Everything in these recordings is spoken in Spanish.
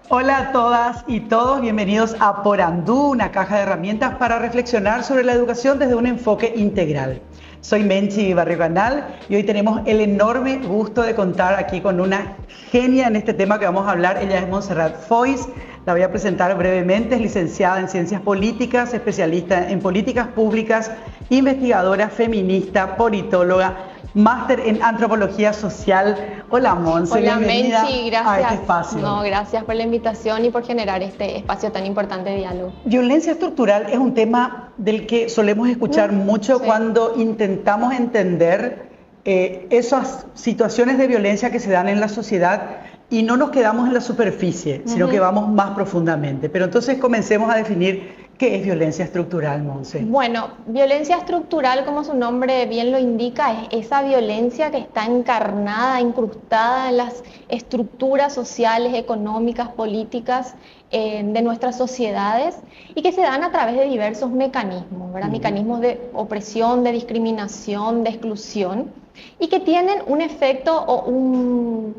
Hola a todas y todos, bienvenidos a Porandú, una caja de herramientas para reflexionar sobre la educación desde un enfoque integral. Soy Menchi Barriganal y hoy tenemos el enorme gusto de contar aquí con una genia en este tema que vamos a hablar. Ella es Montserrat Foix, la voy a presentar brevemente, es licenciada en Ciencias Políticas, especialista en políticas públicas, investigadora feminista, politóloga, máster en antropología social. Hola Monse, Hola bienvenida Menchi, gracias. a este espacio. No, gracias por la invitación y por generar este espacio tan importante de diálogo. Violencia estructural es un tema del que solemos escuchar mucho sí. Cuando intentamos entender esas situaciones de violencia que se dan en la sociedad y no nos quedamos en la superficie, sino que vamos más profundamente. Pero entonces comencemos a definir qué es violencia estructural, Monse. Bueno, violencia estructural, como su nombre bien lo indica, es esa violencia que está encarnada, incrustada en las estructuras sociales, económicas, políticas de nuestras sociedades y que se dan a través de diversos mecanismos, ¿verdad? Mecanismos de opresión, de discriminación, de exclusión y que tienen un efecto o un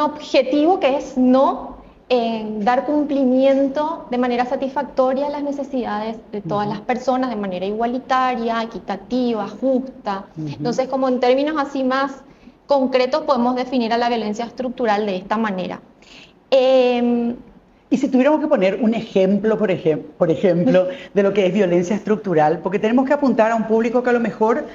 objetivo que es no dar cumplimiento de manera satisfactoria a las necesidades de todas las personas de manera igualitaria, equitativa, justa. Entonces, como en términos así más concretos, podemos definir a la violencia estructural de esta manera. Y si tuviéramos que poner un ejemplo, por ejemplo, de lo que es violencia estructural, porque tenemos que apuntar a un público que a lo mejor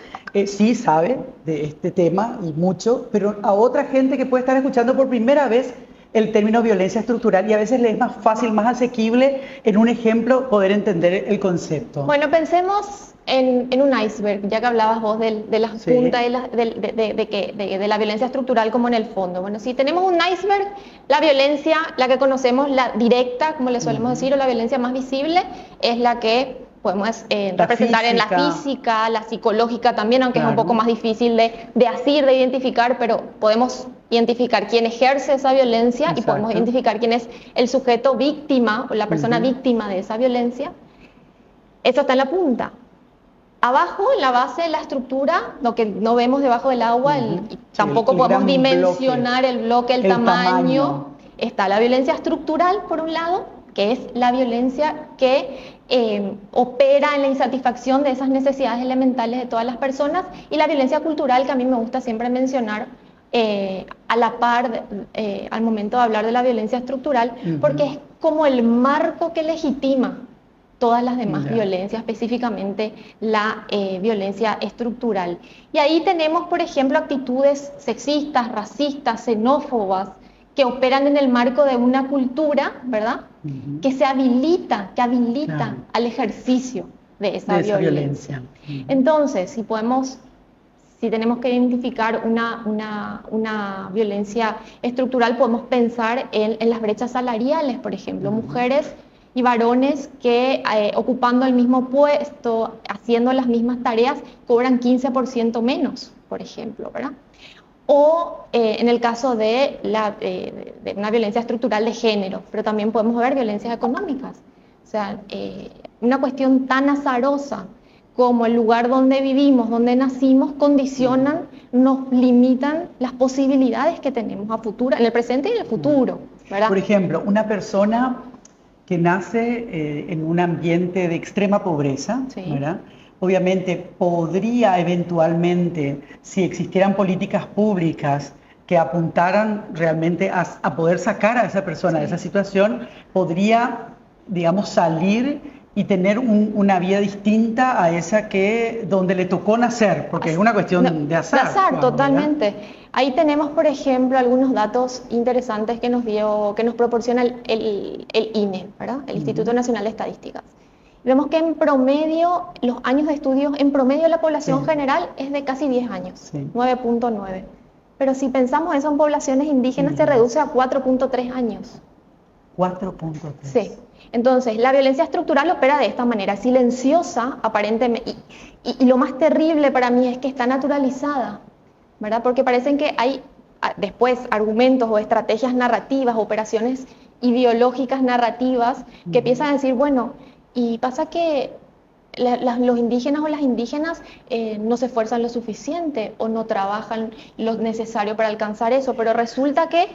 sí sabe de este tema y mucho, pero a otra gente que puede estar escuchando por primera vez el término violencia estructural y a veces le es más fácil, más asequible en un ejemplo poder entender el concepto. Bueno, pensemos en un iceberg, ya que hablabas vos de las puntas de la violencia estructural como en el fondo. Bueno, si tenemos un iceberg, la violencia, la que conocemos, la directa, como le solemos decir, o la violencia más visible, es la que podemos representar en la física, la psicológica también, aunque es un poco más difícil de asir, de identificar, pero podemos identificar quién ejerce esa violencia y podemos identificar quién es el sujeto víctima o la persona víctima de esa violencia. Eso está en la punta. Abajo, en la base de la estructura, lo que no vemos debajo del agua, tampoco podemos dimensionar el bloque, el tamaño. Está la violencia estructural, por un lado, que es la violencia que opera en la insatisfacción de esas necesidades elementales de todas las personas, y la violencia cultural, que a mí me gusta siempre mencionar a la par al momento de hablar de la violencia estructural, porque es como el marco que legitima todas las demás violencias, específicamente la violencia estructural. Y ahí tenemos, por ejemplo, actitudes sexistas, racistas, xenófobas, que operan en el marco de una cultura, ¿verdad? Que habilita al ejercicio de esa violencia. Entonces, si tenemos que identificar una violencia estructural, podemos pensar en las brechas salariales, por ejemplo, mujeres y varones que ocupando el mismo puesto, haciendo las mismas tareas, cobran 15% menos, por ejemplo, ¿verdad? O en el caso de una violencia estructural de género, pero también podemos ver violencias económicas. O sea, una cuestión tan azarosa como el lugar donde vivimos, donde nacimos, condicionan, nos limitan las posibilidades que tenemos a futuro, en el presente y en el futuro, ¿verdad? Por ejemplo, una persona que nace en un ambiente de extrema pobreza, ¿verdad? Obviamente podría eventualmente, si existieran políticas públicas que apuntaran realmente a poder sacar a esa persona de esa situación, podría, digamos, salir y tener una vida distinta a esa donde le tocó nacer, porque es una cuestión de azar. De azar, totalmente. ¿Verdad? Ahí tenemos, por ejemplo, algunos datos interesantes que nos proporciona el INE, ¿verdad? El Instituto Nacional de Estadísticas. Vemos que en promedio, los años de estudios, en promedio la población general es de casi 10 años, 9.9. Pero si pensamos eso en poblaciones indígenas, se reduce a 4.3 años. 4.3. Sí. Entonces, la violencia estructural opera de esta manera, silenciosa, aparentemente, y lo más terrible para mí es que está naturalizada, ¿verdad? Porque parecen que hay después argumentos o estrategias narrativas, operaciones ideológicas narrativas que empiezan a decir, bueno, y pasa que los indígenas o las indígenas no se esfuerzan lo suficiente o no trabajan lo necesario para alcanzar eso, pero resulta que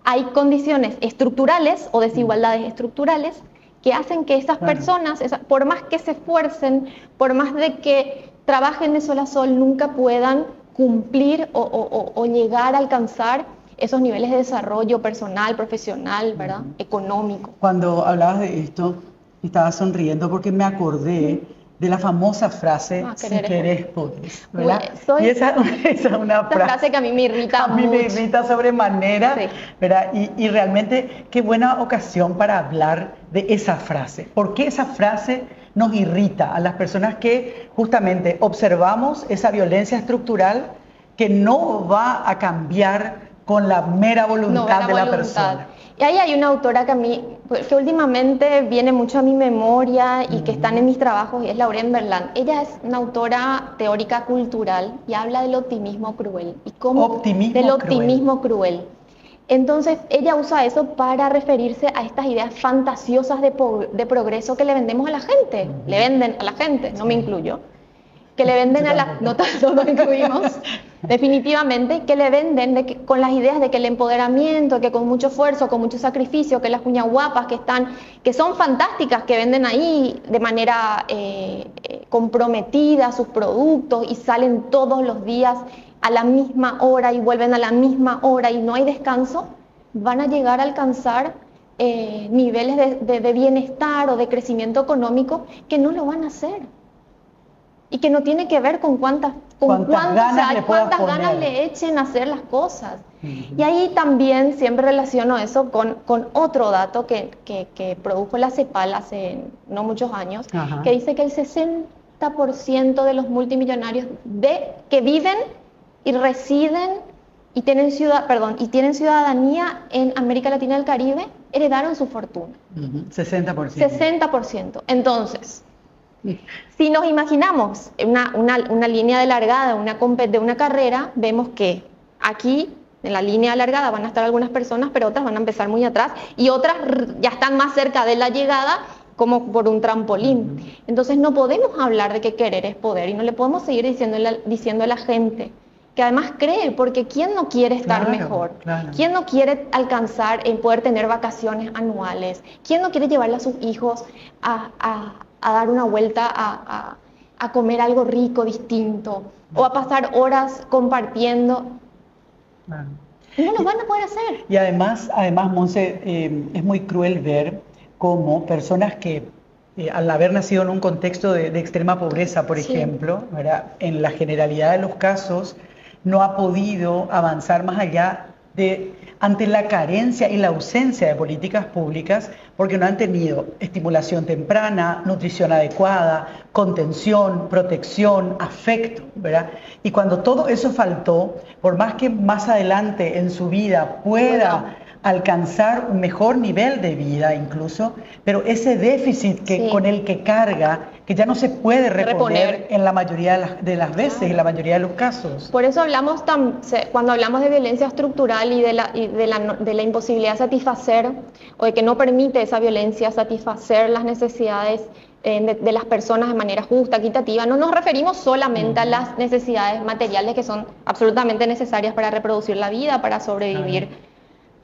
hay condiciones estructurales o desigualdades estructurales que hacen que esas personas, por más que se esfuercen, por más de que trabajen de sol a sol, nunca puedan cumplir o llegar a alcanzar esos niveles de desarrollo personal, profesional, ¿verdad? Económico. Cuando hablabas de esto, estaba sonriendo porque me acordé de la famosa frase, si querés podés, ¿verdad? Y esa es una frase que a mí me irrita mucho. A mí me irrita sobremanera, sí. ¿Verdad? Y realmente qué buena ocasión para hablar de esa frase. ¿Por qué esa frase nos irrita a las personas que justamente observamos esa violencia estructural que no va a cambiar con la mera voluntad de la persona? Y ahí hay una autora que últimamente viene mucho a mi memoria y que están en mis trabajos, y es Lauren Berland. Ella es una autora teórica cultural y habla del optimismo cruel. ¿Y cómo? Optimismo cruel. Entonces, ella usa eso para referirse a estas ideas fantasiosas de progreso que le vendemos a la gente. Le venden a la gente, no me incluyo. Que le venden a la... No nos incluimos. Definitivamente, que le venden con las ideas de que el empoderamiento, que con mucho esfuerzo, con mucho sacrificio, que las cuñas guapas que son fantásticas, que venden ahí de manera comprometida sus productos y salen todos los días a la misma hora y vuelven a la misma hora y no hay descanso, van a llegar a alcanzar niveles de bienestar o de crecimiento económico que no lo van a hacer. Y que no tiene que ver con cuántas ganas le echen a hacer las cosas. Y ahí también siempre relaciono eso con otro dato que produjo la CEPAL hace no muchos años, que dice que el 60% de los multimillonarios que viven y residen y tienen ciudadanía en América Latina y el Caribe, heredaron su fortuna. 60%. 60%. Entonces, si nos imaginamos una línea de largada de una carrera, vemos que aquí en la línea alargada van a estar algunas personas, pero otras van a empezar muy atrás y otras ya están más cerca de la llegada como por un trampolín. Entonces no podemos hablar de que querer es poder y no le podemos seguir diciendo a la gente que además cree, porque ¿quién no quiere estar mejor? Claro. ¿Quién no quiere alcanzar en poder tener vacaciones anuales? ¿Quién no quiere llevarle a sus hijos a dar una vuelta a comer algo rico, distinto, o a pasar horas compartiendo? Claro. No lo van a poder hacer. Y además Monse, es muy cruel ver cómo personas que al haber nacido en un contexto de extrema pobreza, por ejemplo, ¿verdad? En la generalidad de los casos, no ha podido avanzar más allá ante la carencia y la ausencia de políticas públicas, porque no han tenido estimulación temprana, nutrición adecuada, contención, protección, afecto, ¿verdad? Y cuando todo eso faltó, por más que más adelante en su vida pueda alcanzar un mejor nivel de vida incluso, pero ese déficit con el que carga, que ya no se puede reponer en la mayoría de las veces, en la mayoría de los casos. Por eso hablamos cuando hablamos de violencia estructural y de la imposibilidad de satisfacer, o de que no permite esa violencia satisfacer las necesidades de las personas de manera justa, equitativa, no nos referimos solamente a las necesidades materiales que son absolutamente necesarias para reproducir la vida, para sobrevivir.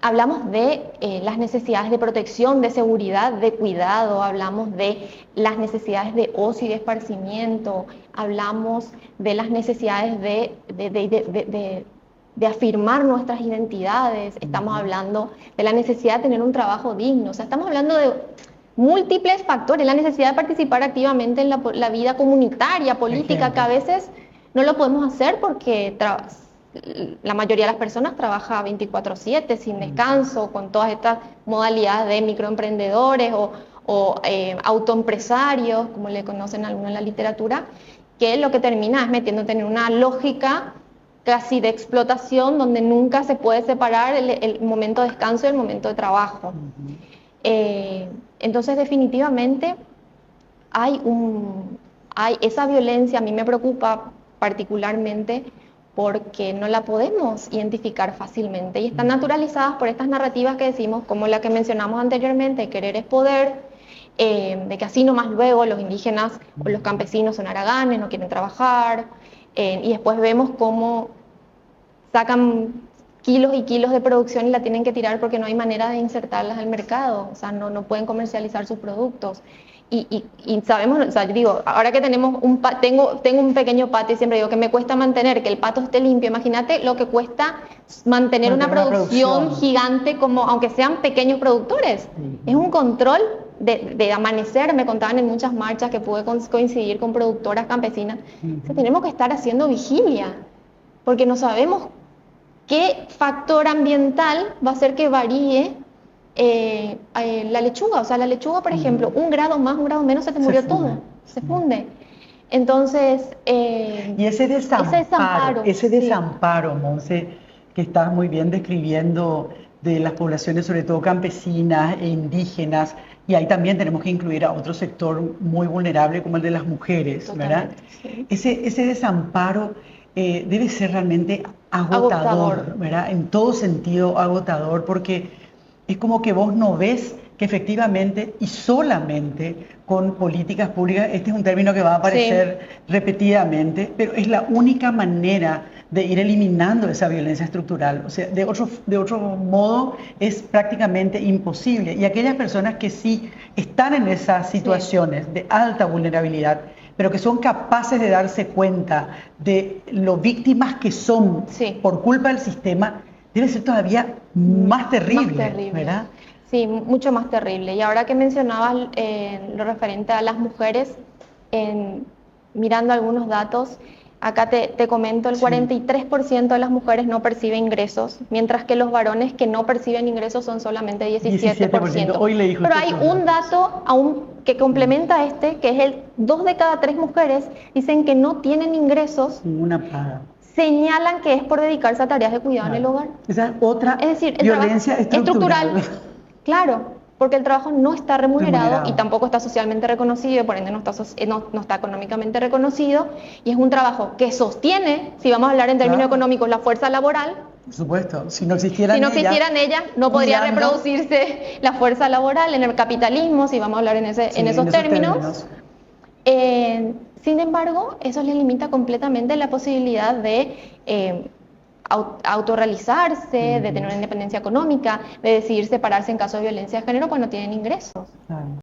Hablamos de las necesidades de protección, de seguridad, de cuidado, hablamos de las necesidades de ocio y de esparcimiento, hablamos de las necesidades de afirmar nuestras identidades, estamos hablando de la necesidad de tener un trabajo digno, o sea, estamos hablando de múltiples factores, la necesidad de participar activamente en la vida comunitaria, política, que a veces no lo podemos hacer porque la mayoría de las personas trabaja 24/7 sin descanso, con todas estas modalidades de microemprendedores o autoempresarios, como le conocen algunos en la literatura, que lo que termina es metiéndote en una lógica casi de explotación donde nunca se puede separar el momento de descanso y el momento de trabajo. Entonces definitivamente hay esa violencia, a mí me preocupa particularmente porque no la podemos identificar fácilmente y están naturalizadas por estas narrativas que decimos, como la que mencionamos anteriormente, querer es poder, de que así nomás luego los indígenas o los campesinos son haraganes, no quieren trabajar, y después vemos cómo kilos y kilos de producción y la tienen que tirar porque no hay manera de insertarlas al mercado, o sea, no pueden comercializar sus productos. Y sabemos, o sea, yo digo, ahora que tenemos tengo un pequeño patio y siempre digo que me cuesta mantener que el pasto esté limpio. Imagínate lo que cuesta mantener una producción gigante, como aunque sean pequeños productores. Es un control de amanecer. Me contaban en muchas marchas que pude coincidir con productoras campesinas. O sea, tenemos que estar haciendo vigilia, porque no sabemos qué factor ambiental va a hacer que varíe la lechuga. O sea, la lechuga, por ejemplo, 1 grado más, 1 grado menos, se te murió todo, se funde. Entonces, y ese desamparo, Monse, que estás muy bien describiendo de las poblaciones, sobre todo campesinas e indígenas, y ahí también tenemos que incluir a otro sector muy vulnerable como el de las mujeres, ¿verdad? Sí. Ese desamparo debe ser realmente agotador, ¿verdad? En todo sentido agotador, porque es como que vos no ves que efectivamente y solamente con políticas públicas, este es un término que va a aparecer repetidamente, pero es la única manera de ir eliminando esa violencia estructural. O sea, de otro modo es prácticamente imposible. Y aquellas personas que sí están en esas situaciones de alta vulnerabilidad, pero que son capaces de darse cuenta de lo víctimas que son por culpa del sistema, debe ser todavía más terrible, ¿verdad? Sí, mucho más terrible. Y ahora que mencionabas lo referente a las mujeres, mirando algunos datos, acá te comento, el 43% de las mujeres no percibe ingresos, mientras que los varones que no perciben ingresos son solamente 17%. Hoy le dijo. Pero hay un dato aún que complementa que es 2 de cada 3 mujeres dicen que no tienen ingresos. Una paga. Señalan que es por dedicarse a tareas de cuidado en el hogar. Esa es otra violencia estructural. Claro, porque el trabajo no está remunerado y tampoco está socialmente reconocido, por ende no está económicamente reconocido, y es un trabajo que sostiene, si vamos a hablar en términos económicos, la fuerza laboral. Por supuesto, si no existieran ellas, no podría reproducirse la fuerza laboral en el capitalismo, si vamos a hablar en esos términos. Sin embargo, eso les limita completamente la posibilidad de autorrealizarse, de tener una independencia económica, de decidir separarse en caso de violencia de género cuando tienen ingresos.